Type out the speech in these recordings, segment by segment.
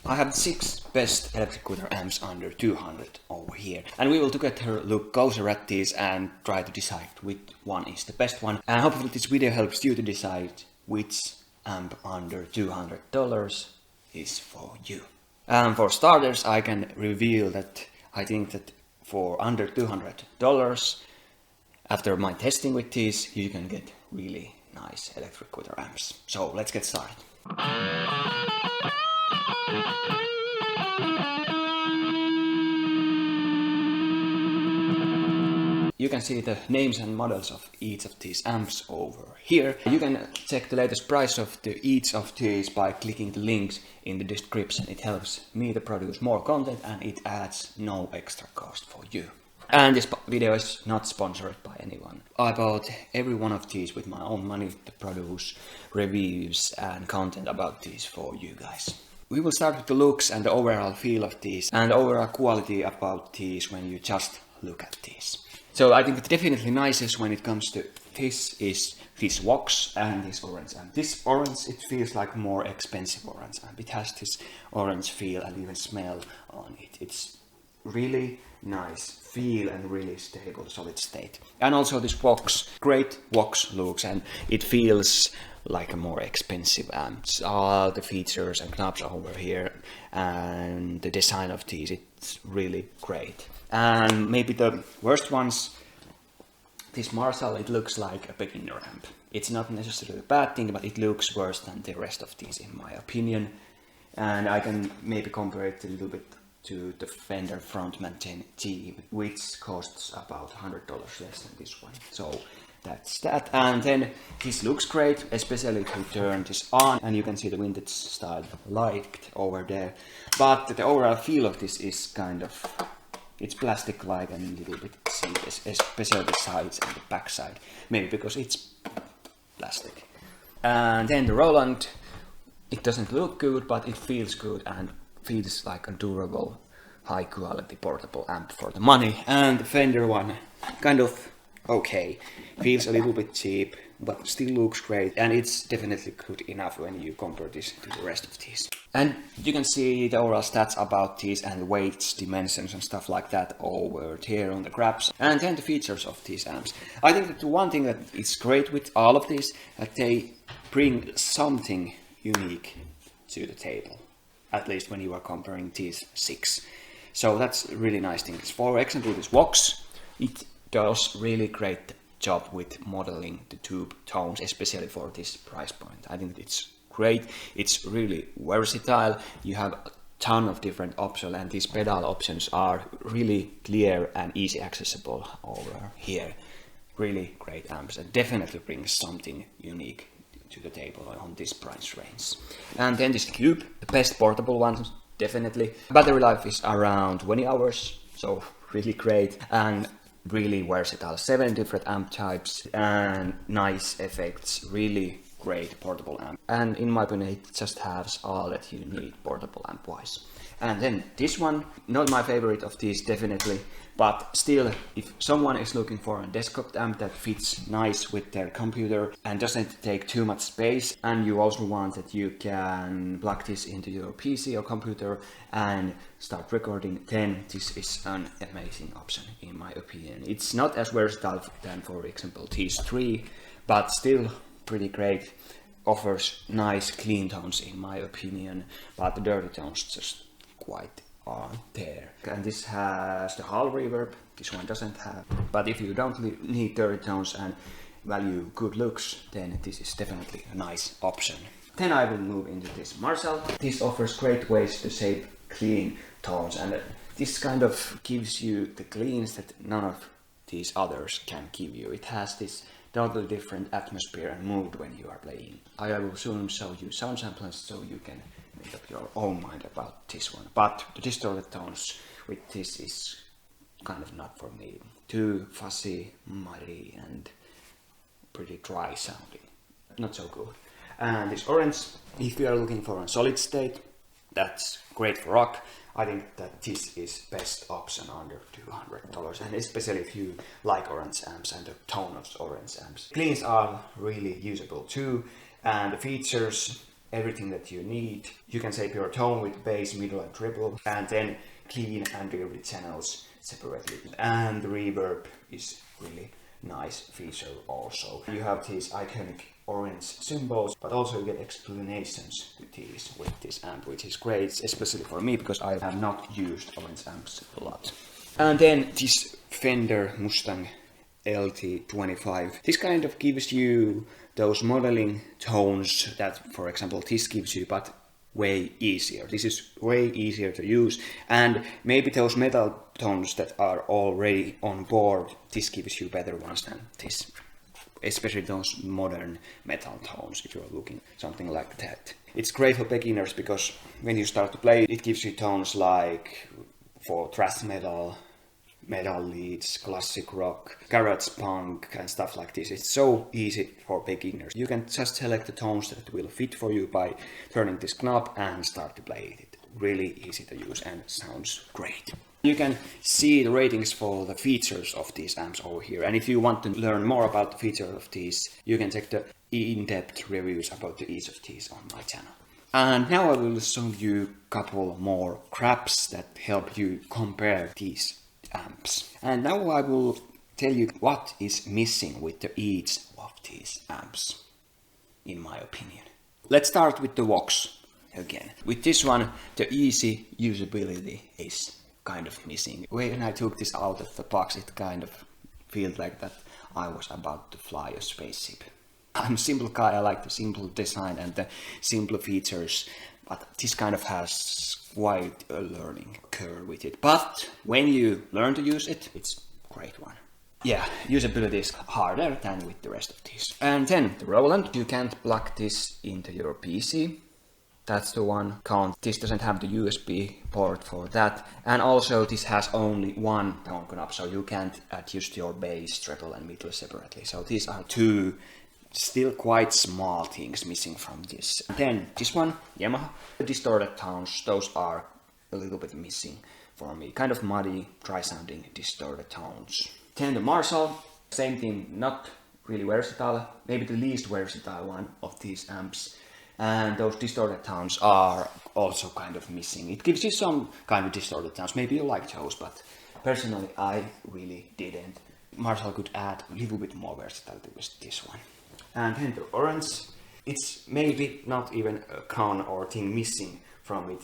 I have 6 best electric guitar amps under 200 over here, and we will together look closer at these and try to decide which one is the best one. And hopefully this video helps you to decide which amp under $200 is for you. And for starters, I can reveal that I think that for under $200, after my testing with these, you can get really nice electric guitar amps. So let's get started. You can see the names and models of each of these amps over here. You can check the latest price of each of these by clicking the links in the description. It helps me to produce more content and it adds no extra cost for you. And this video is not sponsored by anyone. I bought every one of these with my own money to produce reviews and content about these for you guys. We will start with the looks and the overall feel of these and overall quality about these when you just look at these. So I think the definitely nicest when it comes to this is this VOX and this orange amp. This orange, it feels like more expensive orange amp. It has this orange feel and even smell on it. It's really nice feel and really stable, solid state. And also this VOX, great VOX looks, and it feels like a more expensive amp. All the features and knobs over here and the design of these, it's really great. And maybe the worst ones, this Marshall, it looks like a beginner amp. It's not necessarily a bad thing, but it looks worse than the rest of these in my opinion. And I can maybe compare it a little bit to the Fender Frontman 10T, which costs about $100 less than this one. So that's that. And then this looks great, especially if you turn this on and you can see the vintage style light over there. But the overall feel of this is kind of, it's plastic-like and a little bit cheap, especially the sides and the back side. Maybe because it's plastic. And then the Roland, it doesn't look good, but it feels good and feels like a durable, high-quality portable amp for the money. And the Fender one, kind of okay. Feels a little bit cheap, but still looks great. And it's definitely good enough when you compare this to the rest of these. And you can see the overall stats about these and weights, dimensions and stuff like that over here on the graphs. And then the features of these amps. I think that the one thing that is great with all of these, that they bring something unique to the table. At least when you are comparing these 6. So that's a really nice thing. For example, this VOX, it does really great job with modeling the tube tones, especially for this price point. I think it's great. It's really versatile. You have a ton of different options and these pedal options are really clear and easy accessible over here. Really great amps and definitely brings something unique to the table on this price range. And then this Cube, the best portable one, definitely. Battery life is around 20 hours, so really great and really versatile. 7 different amp types and nice effects, really great portable amp. And in my opinion, it just has all that you need portable amp wise. And then this one, not my favorite of these definitely, but still, if someone is looking for a desktop amp that fits nice with their computer and doesn't take too much space, and you also want that you can plug this into your PC or computer and start recording, then this is an amazing option in my opinion. It's not as versatile than, for example, THR5, but still pretty great. Offers nice clean tones in my opinion, but the dirty tones just quite aren't there. And this has the hall reverb, this one doesn't have. But if you don't need dirty tones and value good looks, then this is definitely a nice option. Then I will move into this Marshall. This offers great ways to save clean tones, and this kind of gives you the cleans that none of these others can give you. It has this totally different atmosphere and mood when you are playing. I will soon show you sound samples so you can make up your own mind about this one. But the distorted tones with this is kind of not for me. Too fuzzy, muddy and pretty dry sounding. Not so good. And this orange, if you are looking for a solid state, that's great for rock. I think that this is best option under $200, and especially if you like orange amps and the tone of orange amps. Cleans are really usable too, and the features, everything that you need. You can shape your tone with bass, middle and treble, and then clean and reverb channels separately. And the reverb is really nice feature also. You have these iconic orange symbols, but also you get explanations with this amp, which is great, especially for me because I have not used orange amps a lot. And then this Fender Mustang LT25. This kind of gives you those modeling tones that, for example, this gives you, but way easier. This is way easier to use, and maybe those metal tones that are already on board, this gives you better ones than this. Especially those modern metal tones, if you're looking something like that. It's great for beginners because when you start to play, it gives you tones like for thrash metal, metal leads, classic rock, garage punk and stuff like this. It's so easy for beginners. You can just select the tones that will fit for you by turning this knob and start to play it. Really easy to use and sounds great. You can see the ratings for the features of these amps over here, and if you want to learn more about the features of these, you can check the in-depth reviews about each of these on my channel. And now I will show you a couple more graphs that help you compare these amps. And now I will tell you what is missing with each of these amps, in my opinion. Let's start with the VOX again. With this one, the easy usability is kind of missing. When I took this out of the box, it kind of felt like that I was about to fly a spaceship. I'm a simple guy, I like the simple design and the simple features, but this kind of has quite a learning curve with it. But when you learn to use it, it's a great one. Yeah, usability is harder than with the rest of these. And then the Roland, you can't plug this into your PC. That's the one count. This doesn't have the USB port for that. And also this has only one tone knob, so you can't adjust your bass, treble and middle separately. So these are two still quite small things missing from this. Then this one, Yamaha, the distorted tones, those are a little bit missing for me. Kind of muddy, dry sounding distorted tones. Then the Marshall, same thing, not really versatile, maybe the least versatile one of these amps. And those distorted tones are also kind of missing. It gives you some kind of distorted tones, maybe you like those, but personally I really didn't. Marshall could add a little bit more versatility with this one. And then the orange, it's maybe not even a crown or thing missing from it.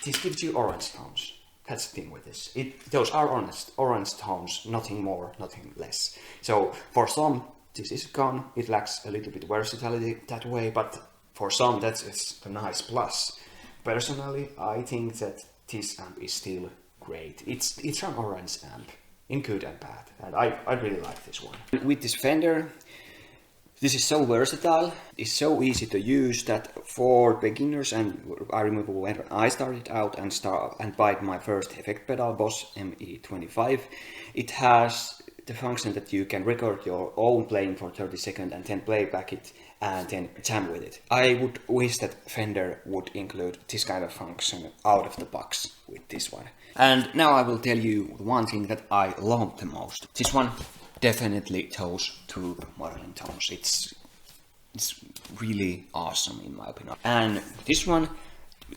This gives you orange tones. That's the thing with this. Those are orange tones, nothing more, nothing less. So for some, this is gone. It lacks a little bit versatility that way, but for some, that's a nice plus. Personally, I think that this amp is still great. It's an orange amp, in good and bad, and I really like this one. With this Fender, this is so versatile, it's so easy to use that for beginners, and I remember when I started out and bought my first effect pedal, Boss ME25, it has the function that you can record your own playing for 30 seconds and then play back it and then jam with it. I would wish that Fender would include this kind of function out of the box with this one. And now I will tell you one thing that I love the most. This one definitely those tube modeling tones. It's really awesome in my opinion. And this one,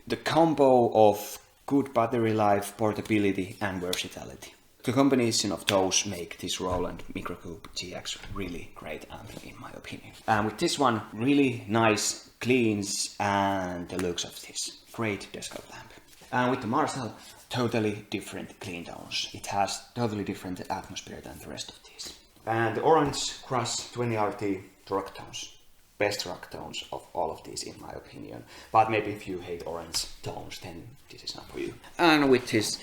the combo of good battery life, portability and versatility. The combination of those make this Roland Microcube GX really great amp in my opinion. And with this one, really nice cleans and the looks of this. Great desktop lamp. And with the Marshall, totally different clean tones. It has totally different atmosphere than the rest of these. And the Orange Crush 20RT rock tones. Best rock tones of all of these in my opinion. But maybe if you hate orange tones, then this is not for you. And with this,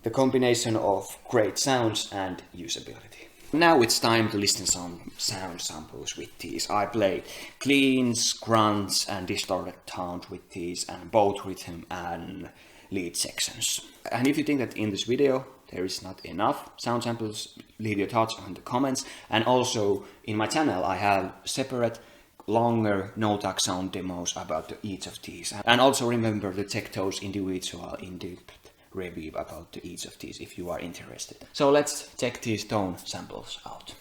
the combination of great sounds and usability. Now it's time to listen some sound samples with these. I played cleans, grunts and distorted tones with these, and both rhythm and lead sections. And if you think that in this video there is not enough sound samples, leave your thoughts in the comments. And also in my channel I have separate longer no-talk sound demos about each of these. And also remember to check those individual in-depth review about each of these if you are interested. So let's check these tone samples out.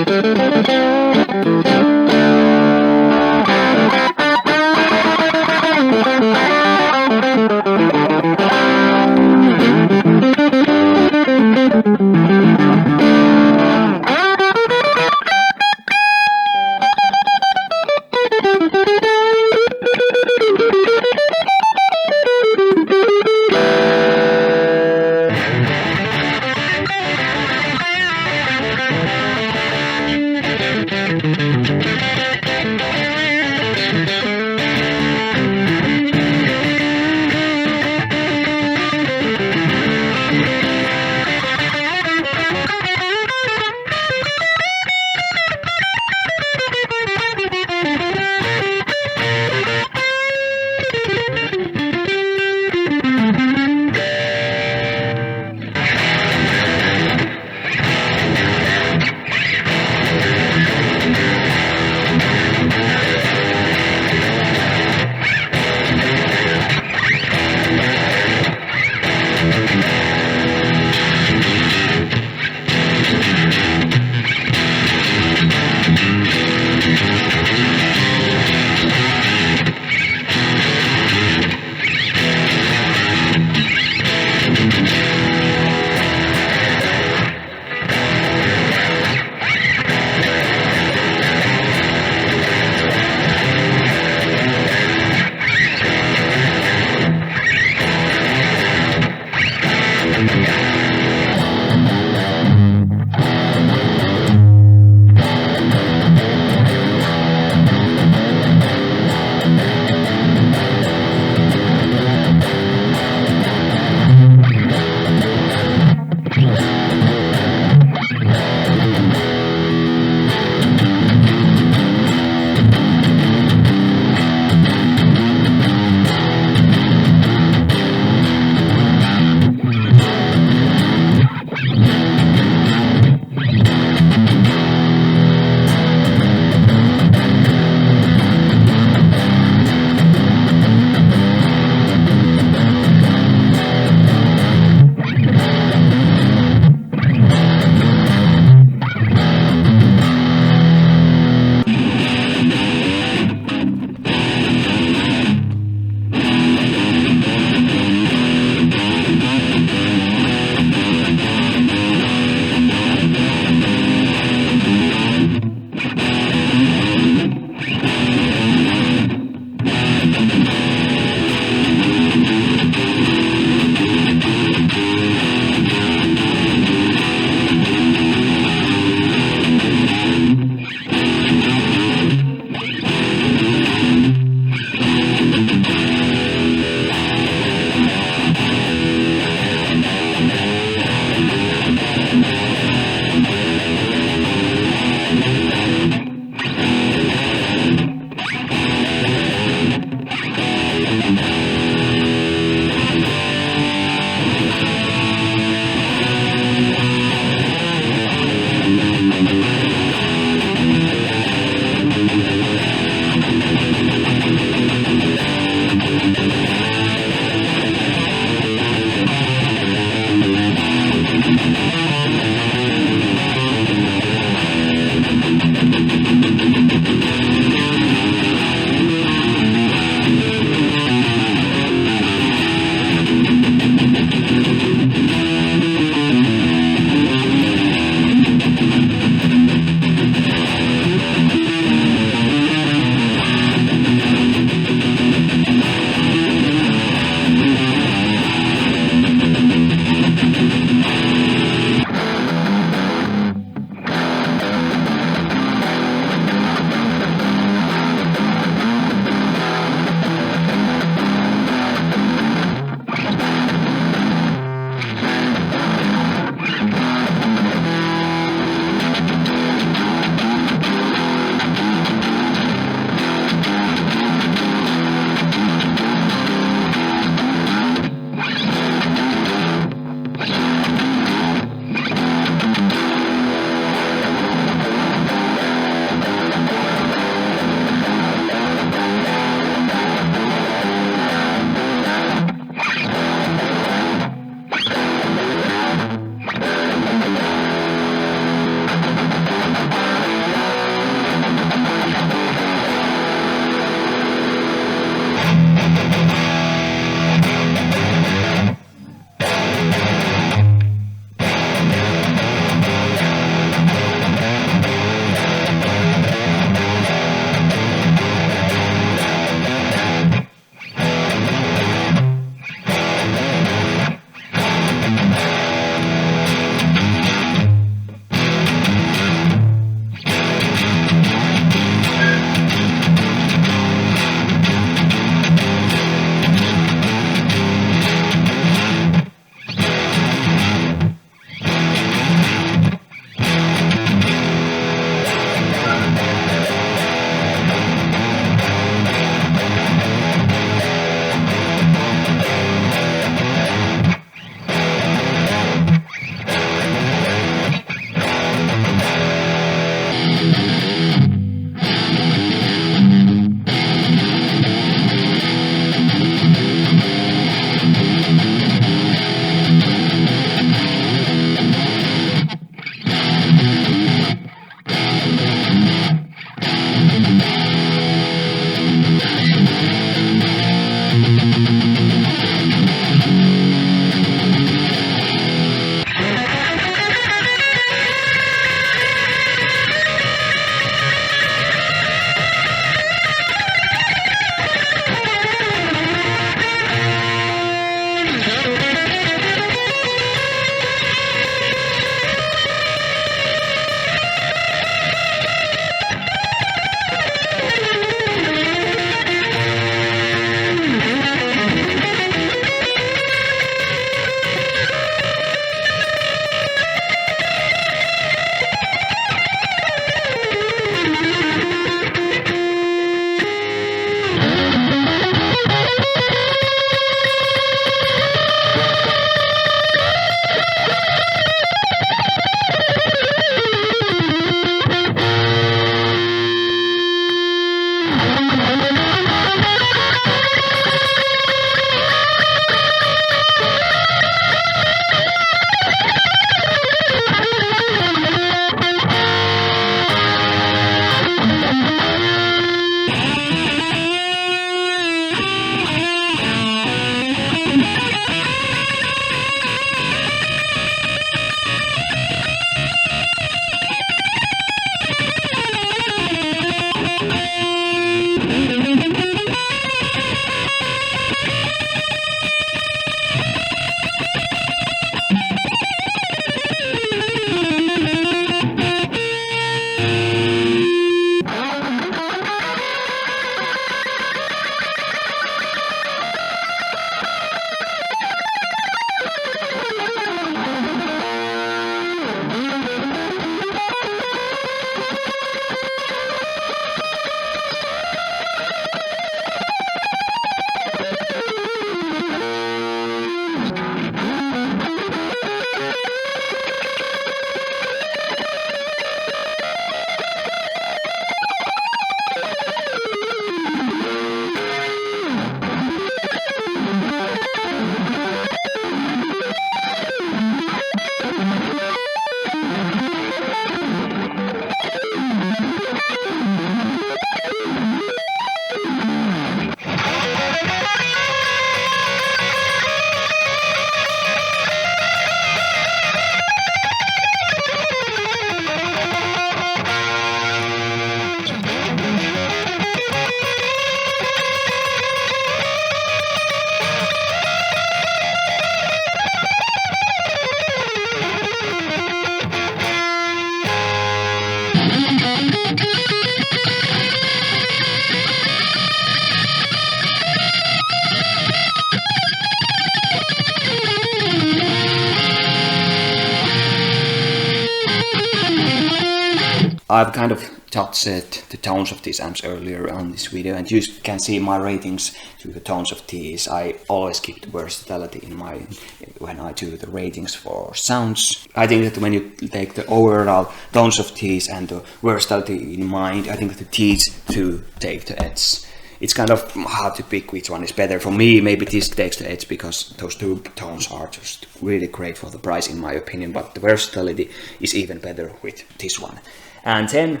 I've kind of touched the tones of these amps earlier on this video, and you can see my ratings to the tones of these. I always keep the versatility in mind when I do the ratings for sounds. I think that when you take the overall tones of these and the versatility in mind, I think that these two take the edge. It's kind of hard to pick which one is better. For me, maybe this takes the edge because those two tones are just really great for the price in my opinion, but the versatility is even better with this one. And then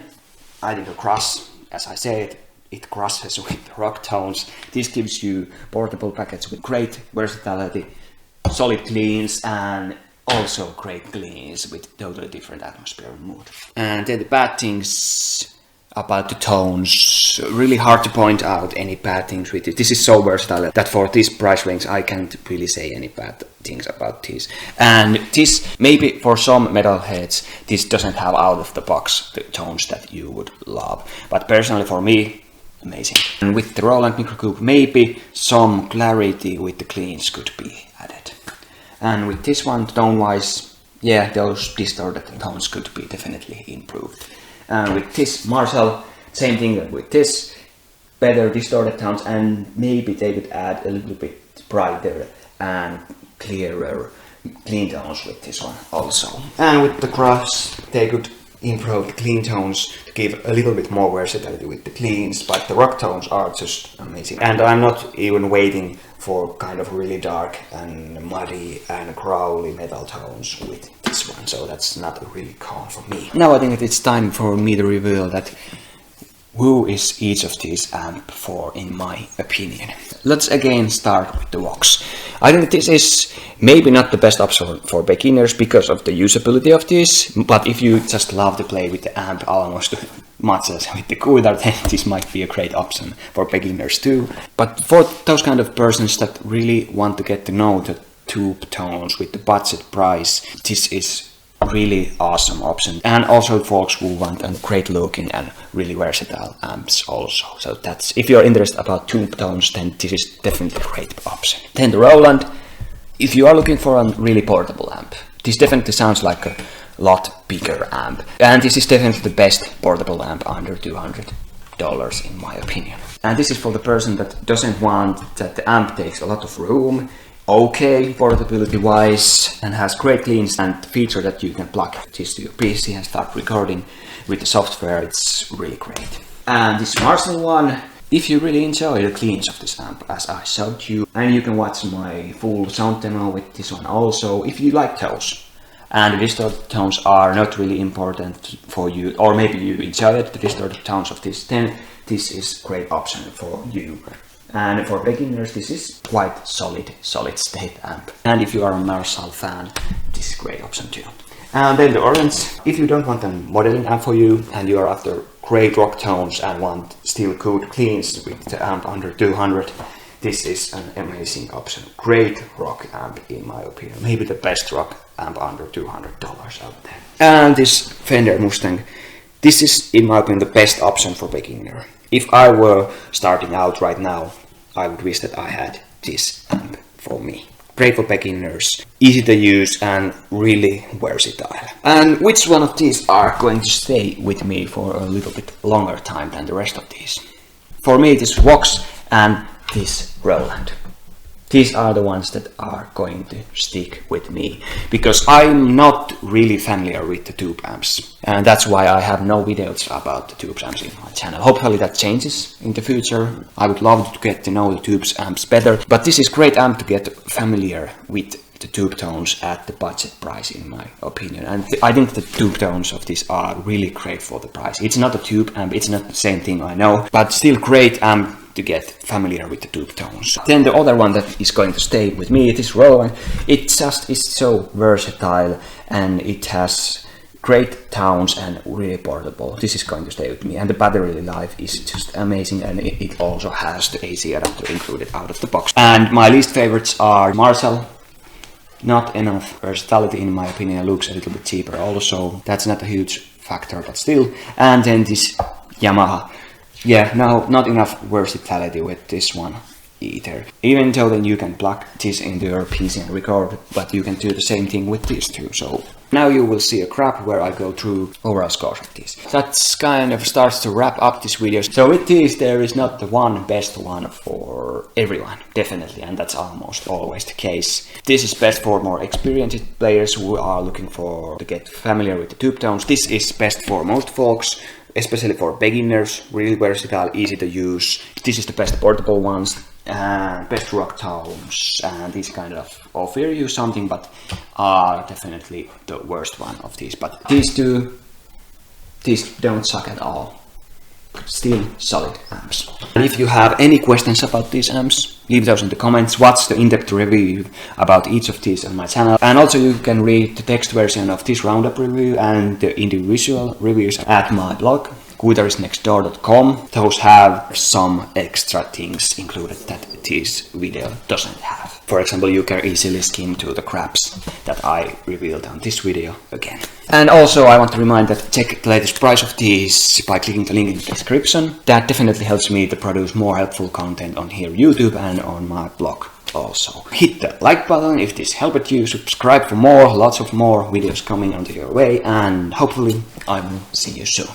I think the crush, as I said, it crushes with rock tones. This gives you portable packets with great versatility, solid cleans, and also great cleans with totally different atmosphere and mood. And then the bad things about the tones, really hard to point out any bad things with it. This is so versatile that for this price range I can't really say any bad things about this. And this, maybe for some metalheads, this doesn't have out of the box the tones that you would love. But personally for me, amazing. And with the Roland Microcube, maybe some clarity with the cleans could be added. And with this one, tone-wise, yeah, those distorted tones could be definitely improved. And with this Marshall, same thing with this, better distorted tones, and maybe they could add a little bit brighter and clearer clean tones with this one also. And with the Crush, they could improved clean tones to give a little bit more versatility with the cleans, but the rock tones are just amazing. And I'm not even waiting for kind of really dark and muddy and growly metal tones with this one, so that's not really calm for me. Now I think that it's time for me to reveal that who is each of these amp for, in my opinion. Let's again start with the VOX. I think this is maybe not the best option for beginners because of the usability of this, but if you just love to play with the amp almost much as with the guitar, then this might be a great option for beginners too. But for those kind of persons that really want to get to know the tube tones with the budget price, this is really awesome option. And also folks who want a great looking and really versatile amps also. So that's, if you're interested about tube tones, then this is definitely a great option. Then the Roland, if you are looking for a really portable amp, this definitely sounds like a lot bigger amp. And this is definitely the best portable amp under $200 in my opinion. And this is for the person that doesn't want that the amp takes a lot of room, okay portability wise, and has great cleans and feature that you can plug this to your PC and start recording with the software. It's really great. And this Marshall one, if you really enjoy the cleans of this amp as I showed you, and you can watch my full sound demo with this one also if you like those. And the distorted tones are not really important for you, or maybe you enjoy the distorted tones of this, then this is a great option for you. And for beginners, this is quite solid state amp. And if you are a Marshall fan, this is a great option too. And then the Orange, if you don't want a modeling amp for you and you are after great rock tones and want still good cleans with the amp under 200, this is an amazing option. Great rock amp in my opinion. Maybe the best rock amp under $200 out there. And this Fender Mustang, this is in my opinion the best option for beginner. If I were starting out right now, I would wish that I had this amp for me. Great for beginners, easy to use and really versatile. And which one of these are going to stay with me for a little bit longer time than the rest of these? For me it is VOX and this Roland. These are the ones that are going to stick with me, because I'm not really familiar with the tube amps, and that's why I have no videos about the tube amps in my channel. Hopefully that changes in the future. I would love to get to know the tube amps better, but this is great amp to get familiar with the tube tones at the budget price in my opinion. And I think the tube tones of this are really great for the price. It's not a tube amp, it's not the same thing, I know, but still great amp to get familiar with the tube tones. Then the other one that is going to stay with me, it is Roland. It just is so versatile and it has great tones and really portable. This is going to stay with me, and the battery life is just amazing, and it also has the AC adapter included out of the box. And my least favorites are Marshall. Not enough versatility in my opinion, looks a little bit cheaper also. That's not a huge factor, but still. And then this Yamaha. Yeah, no, not enough versatility with this one either. Even though then you can plug this into your PC and record, but you can do the same thing with these two. So now you will see a graph where I go through overall scores of these. That's kind of starts to wrap up this video. So with these, there is not the one best one for everyone, definitely, and that's almost always the case. This is best for more experienced players who are looking for to get familiar with the tube tones. This is best for most folks, especially for beginners, really versatile, easy to use. This is the best portable ones, best rock tones, and these kind of offer you something, but are definitely the worst one of these. But these two, these don't suck at all. Still solid amps. And if you have any questions about these amps, leave those in the comments. Watch the in-depth review about each of these on my channel. And also you can read the text version of this roundup review and the individual reviews at my blog, guitarisnextdoor.com. Those have some extra things included that this video doesn't have. For example, you can easily skim to the craps that I revealed on this video again. And also I want to remind that check the latest price of these by clicking the link in the description. That definitely helps me to produce more helpful content on here YouTube and on my blog also. Hit the like button if this helped you, subscribe for more, lots of more videos coming onto your way, and hopefully I will see you soon.